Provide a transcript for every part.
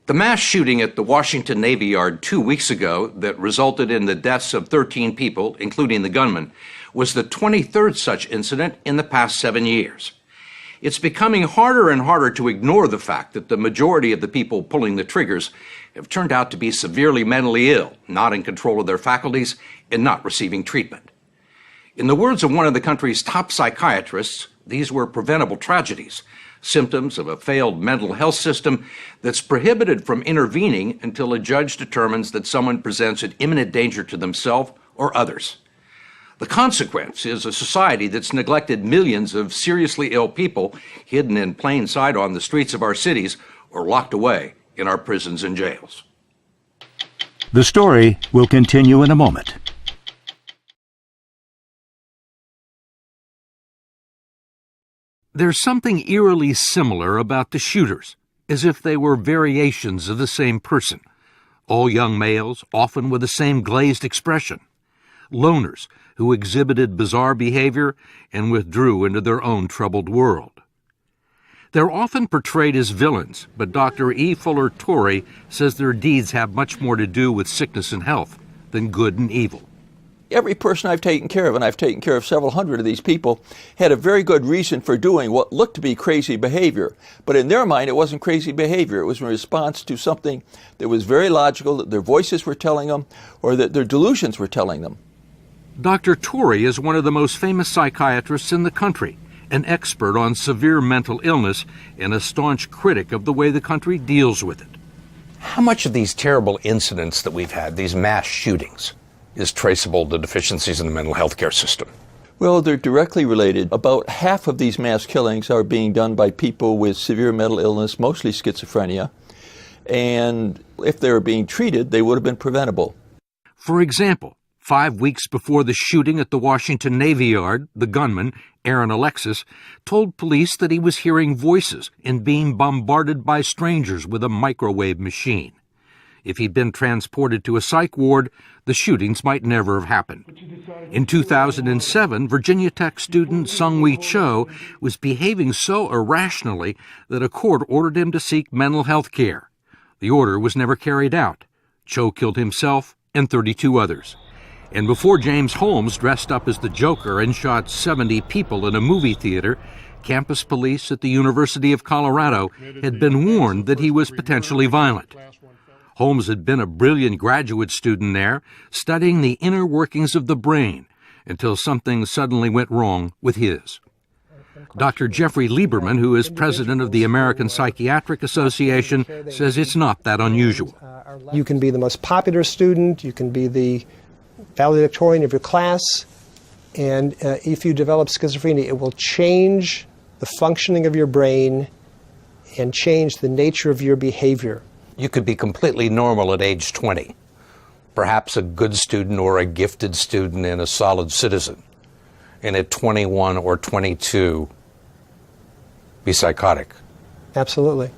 The mass shooting at the Washington Navy Yard 2 weeks ago that resulted in the deaths of 13 people, including the gunman, was the 23rd such incident in the past 7 years. It's becoming harder and harder to ignore the fact that the majority of the people pulling the triggers have turned out to be severely mentally ill, not in control of their faculties, and not receiving treatment. In the words of one of the country's top psychiatrists, these were preventable tragedies, symptoms of a failed mental health system that's prohibited from intervening until a judge determines that someone presents an imminent danger to themselves or others. The consequence is a society that's neglected millions of seriously ill people hidden in plain sight on the streets of our cities or locked away in our prisons and jails. The story will continue in a moment. There's something eerily similar about the shooters, as if they were variations of the same person. All young males, often with the same glazed expression. Loners who exhibited bizarre behavior and withdrew into their own troubled world. They're often portrayed as villains, but Dr. E. Fuller Torrey says their deeds have much more to do with sickness and health than good and evil. Every person I've taken care of, and I've taken care of several hundred of these people, had a very good reason for doing what looked to be crazy behavior. But in their mind, it wasn't crazy behavior. It was in response to something that was very logical, that their voices were telling them, or that their delusions were telling them. Dr. Torrey is one of the most famous psychiatrists in the country, an expert on severe mental illness and a staunch critic of the way the country deals with it. How much of these terrible incidents that we've had, these mass shootings, is traceable to deficiencies in the mental health care system? Well, they're directly related. About half of these mass killings are being done by people with severe mental illness, mostly schizophrenia. And if they were being treated, they would have been preventable. For example, 5 weeks before the shooting at the Washington Navy Yard, the gunman, Aaron Alexis, told police that he was hearing voices and being bombarded by strangers with a microwave machine. If he'd been transported to a psych ward, the shootings might never have happened. In 2007, Virginia Tech student Sung-Hui Cho was behaving so irrationally that a court ordered him to seek mental health care. The order was never carried out. Cho killed himself and 32 others. And before James Holmes dressed up as the Joker and shot 70 people in a movie theater, campus police at the University of Colorado had been warned that he was potentially violent. Holmes had been a brilliant graduate student there, studying the inner workings of the brain, until something suddenly went wrong with his. Dr. Jeffrey Lieberman, who is president of the American Psychiatric Association, says it's not that unusual. You can be the most popular student, you can be the valedictorian of your class, and if you develop schizophrenia, it will change the functioning of your brain and change the nature of your behavior. You could be completely normal at age 20, perhaps a good student or a gifted student and a solid citizen, and at 21 or 22, be psychotic. Absolutely.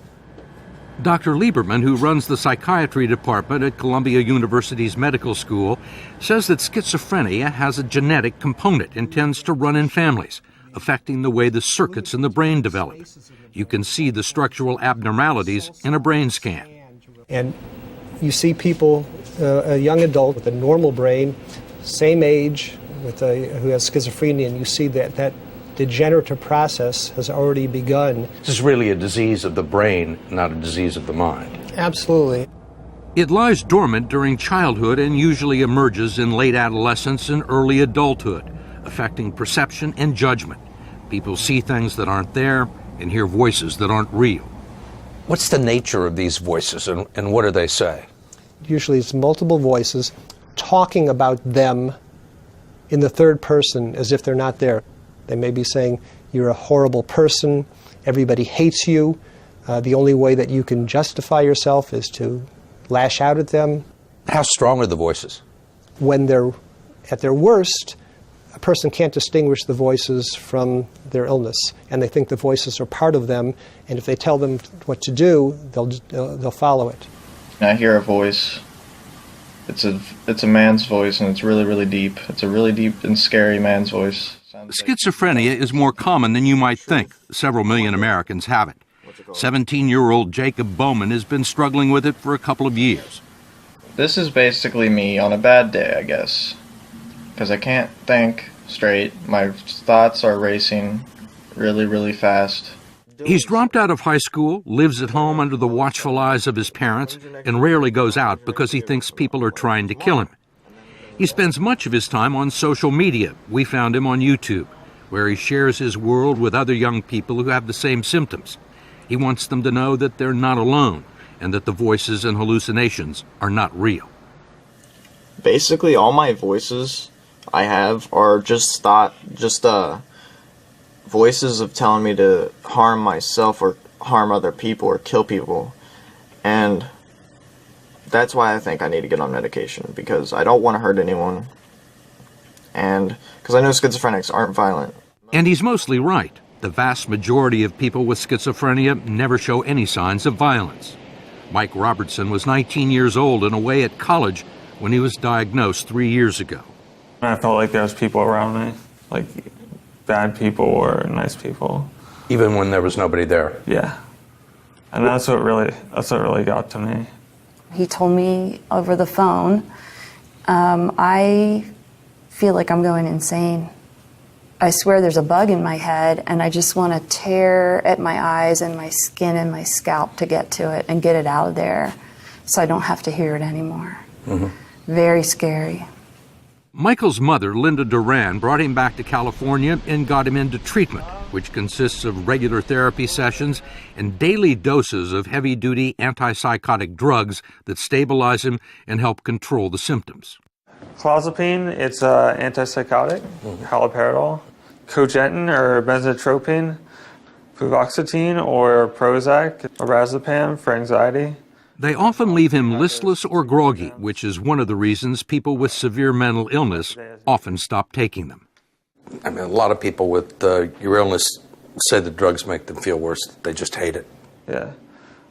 Dr. Lieberman, who runs the psychiatry department at Columbia University's medical school, says that schizophrenia has a genetic component and tends to run in families, affecting the way the circuits in the brain develop. You can see the structural abnormalities in a brain scan. And you see people, a young adult with a normal brain, same age, who has schizophrenia, and you see that degenerative process has already begun. This is really a disease of the brain, not a disease of the mind. Absolutely. It lies dormant during childhood and usually emerges in late adolescence and early adulthood, affecting perception and judgment. People see things that aren't there and hear voices that aren't real. What's the nature of these voices and what do they say? Usually it's multiple voices talking about them in the third person as if they're not there. They may be saying, you're a horrible person, everybody hates you, the only way that you can justify yourself is to lash out at them. How strong are the voices? When they're at their worst, a person can't distinguish the voices from their illness, and they think the voices are part of them, and if they tell them what to do, they'll follow it. I hear a voice. It's a man's voice, and it's really, really deep. It's a really deep and scary man's voice. Schizophrenia is more common than you might think. Several million Americans have it. 17-year-old Jacob Bowman has been struggling with it for a couple of years. This is basically me on a bad day, I guess. Because I can't think straight. My thoughts are racing really, really fast. He's dropped out of high school, lives at home under the watchful eyes of his parents, and rarely goes out because he thinks people are trying to kill him. He spends much of his time on social media. We found him on YouTube, where he shares his world with other young people who have the same symptoms. He wants them to know that they're not alone and that the voices and hallucinations are not real. Basically, all my voices I have are just voices of telling me to harm myself or harm other people or kill people. And that's why I think I need to get on medication, because I don't want to hurt anyone. And because I know schizophrenics aren't violent. And he's mostly right. The vast majority of people with schizophrenia never show any signs of violence. Mike Robertson was 19 years old and away at college when he was diagnosed 3 years ago. I felt like there was people around me, like bad people or nice people. Even when there was nobody there? Yeah. And that's what really got to me. He told me over the phone, I feel like I'm going insane. I swear there's a bug in my head, and I just want to tear at my eyes and my skin and my scalp to get to it and get it out of there so I don't have to hear it anymore. Very scary. Michael's mother, Linda Duran, brought him back to California and got him into treatment, which consists of regular therapy sessions and daily doses of heavy-duty antipsychotic drugs that stabilize him and help control the symptoms. Clozapine, it's antipsychotic, haloperidol. Cogentin or benzotropine, fluoxetine or Prozac, orazepam for anxiety. They often leave him listless or groggy, which is one of the reasons people with severe mental illness often stop taking them. I mean, a lot of people with your illness say the drugs make them feel worse. They just hate it. Yeah,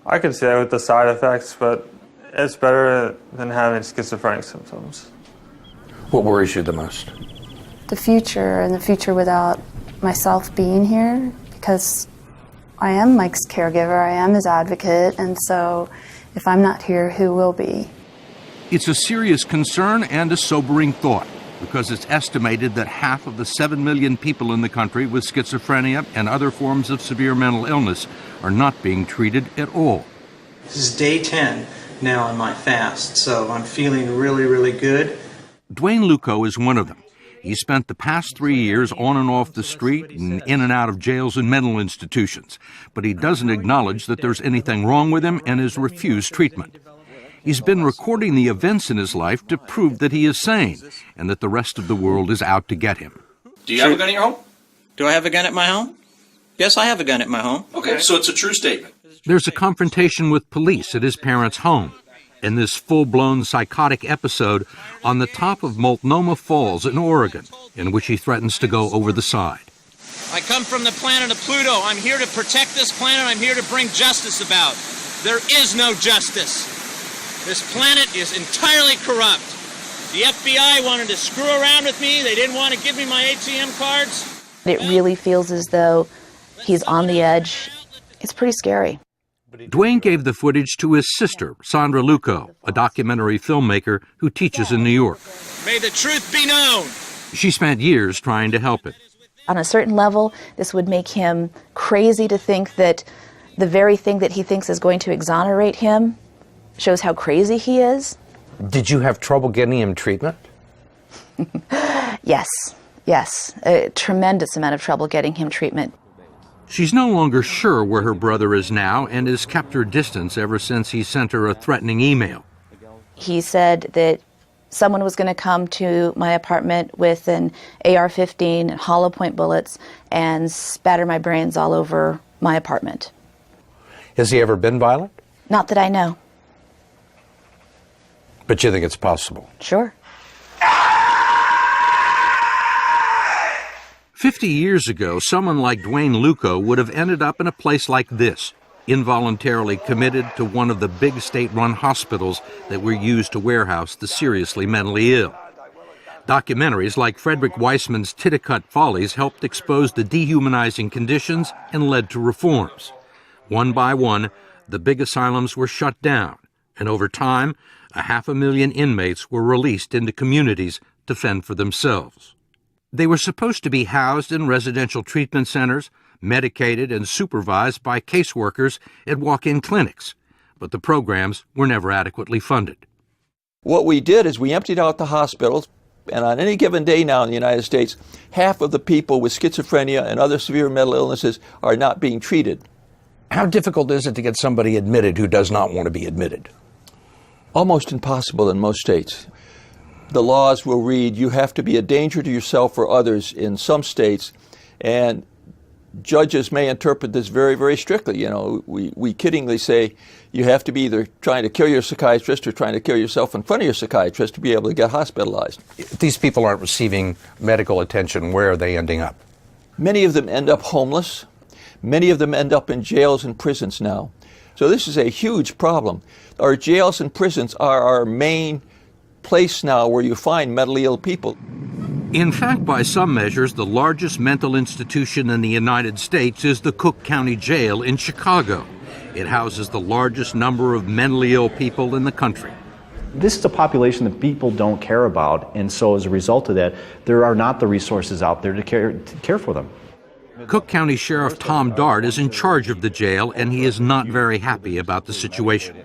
I can see that with the side effects, but it's better than having schizophrenic symptoms. What worries you the most? The future, and the future without myself being here, because I am Mike's caregiver, I am his advocate, and so if I'm not here, who will be? It's a serious concern and a sobering thought, because it's estimated that half of the 7 million people in the country with schizophrenia and other forms of severe mental illness are not being treated at all. This is day 10 now on my fast, so I'm feeling really, really good. Dwayne Luco is one of them. He spent the past 3 years on and off the street and in and out of jails and mental institutions, but he doesn't acknowledge that there's anything wrong with him and has refused treatment. He's been recording the events in his life to prove that he is sane and that the rest of the world is out to get him. Do you have a gun at your home? Do I have a gun at my home? Yes, I have a gun at my home. Okay, so it's a true statement. There's a confrontation with police at his parents' home, and this full-blown psychotic episode on the top of Multnomah Falls in Oregon, in which he threatens to go over the side. I come from the planet of Pluto. I'm here to protect this planet. I'm here to bring justice about. There is no justice. This planet is entirely corrupt. The FBI wanted to screw around with me. They didn't want to give me my ATM cards. It really feels as though he's on the edge. It's pretty scary. Dwayne gave the footage to his sister, Sandra Luco, a documentary filmmaker who teaches in New York. May the truth be known. She spent years trying to help it. On a certain level, this would make him crazy to think that the very thing that he thinks is going to exonerate him shows how crazy he is. Did you have trouble getting him treatment? Yes, a tremendous amount of trouble getting him treatment. She's no longer sure where her brother is now and has kept her distance ever since he sent her a threatening email. He said that someone was going to come to my apartment with an AR-15 and hollow point bullets and spatter my brains all over my apartment. Has he ever been violent? Not that I know. But you think it's possible? Sure. 50 years ago, someone like Dwayne Luco would have ended up in a place like this, involuntarily committed to one of the big state-run hospitals that were used to warehouse the seriously mentally ill. Documentaries like Frederick Weissman's Titicut Follies helped expose the dehumanizing conditions and led to reforms. One by one, the big asylums were shut down, and over time, 500,000 inmates were released into communities to fend for themselves. They were supposed to be housed in residential treatment centers, medicated and supervised by caseworkers at walk-in clinics, but the programs were never adequately funded. What we did is we emptied out the hospitals, and on any given day now in the United States, half of the people with schizophrenia and other severe mental illnesses are not being treated. How difficult is it to get somebody admitted who does not want to be admitted? Almost impossible in most states. The laws will read you have to be a danger to yourself or others in some states, and judges may interpret this very, very strictly. You know, we kiddingly say you have to be either trying to kill your psychiatrist or trying to kill yourself in front of your psychiatrist to be able to get hospitalized. If these people aren't receiving medical attention, where are they ending up? Many of them end up homeless. Many of them end up in jails and prisons now. So this is a huge problem. Our jails and prisons are our main place now where you find mentally ill people. In fact, by some measures, the largest mental institution in the United States is the Cook County Jail in Chicago. It houses the largest number of mentally ill people in the country. This is a population that people don't care about, and so as a result of that, there are not the resources out there to care for them. Cook County Sheriff Tom Dart is in charge of the jail, and he is not very happy about the situation.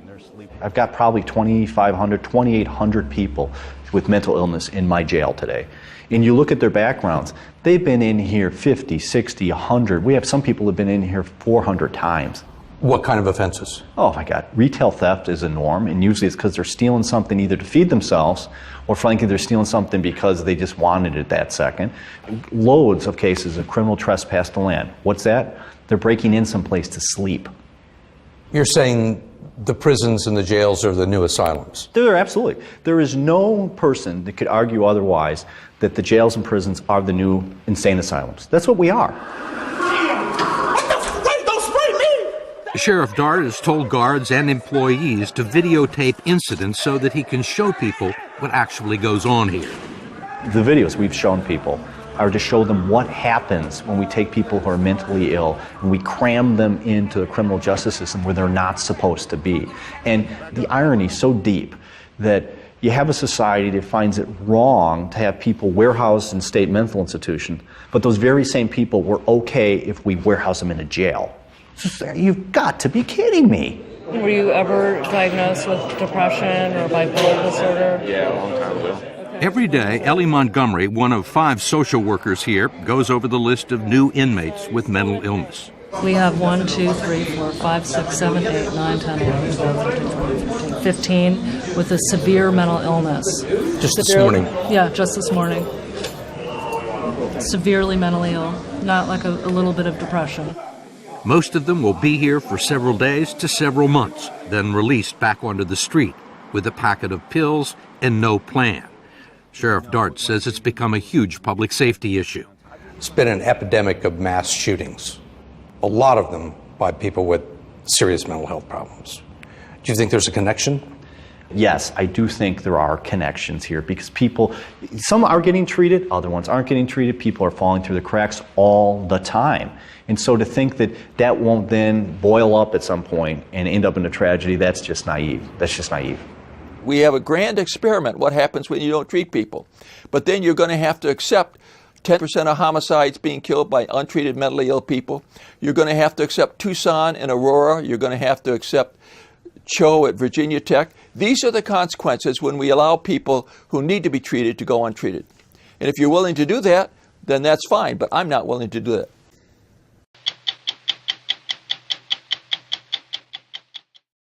I've got probably 2,500, 2,800 people with mental illness in my jail today. And you look at their backgrounds, they've been in here 50, 60, 100. We have some people who have been in here 400 times. What kind of offenses? Oh my God, retail theft is a norm, and usually it's because they're stealing something either to feed themselves, or frankly they're stealing something because they just wanted it that second. Loads of cases of criminal trespass to land. What's that? They're breaking in someplace to sleep. You're saying the prisons and the jails are the new asylums? They're absolutely. There is no person that could argue otherwise that the jails and prisons are the new insane asylums. That's what we are. Sheriff Dart has told guards and employees to videotape incidents so that he can show people what actually goes on here. The videos we've shown people are to show them what happens when we take people who are mentally ill and we cram them into the criminal justice system where they're not supposed to be. And the irony is so deep that you have a society that finds it wrong to have people warehoused in state mental institutions, but those very same people were okay if we warehouse them in a jail. You've got to be kidding me. Were you ever diagnosed with depression or bipolar disorder? Yeah, a long time ago. Every day, Ellie Montgomery, one of 5 social workers here, goes over the list of new inmates with mental illness. We have 1, 2, 3, 4, 5, 6, 7, 8, 9, 10, 11, 12, 13, 14, 15, 15 with a severe mental illness. Just this morning? Yeah, just this morning. Severely mentally ill, not like a little bit of depression. Most of them will be here for several days to several months, then released back onto the street with a packet of pills and no plan. Sheriff Dart says it's become a huge public safety issue. It's been an epidemic of mass shootings, a lot of them by people with serious mental health problems. Do you think there's a connection? Yes, I do think there are connections here because people, some are getting treated, other ones aren't getting treated. People are falling through the cracks all the time. And so to think that that won't then boil up at some point and end up in a tragedy, that's just naive. That's just naive. We have a grand experiment, what happens when you don't treat people. But then you're going to have to accept 10% of homicides being killed by untreated mentally ill people. You're going to have to accept Tucson and Aurora. You're going to have to accept Cho at Virginia Tech. These are the consequences when we allow people who need to be treated to go untreated. And if you're willing to do that, then that's fine, but I'm not willing to do that.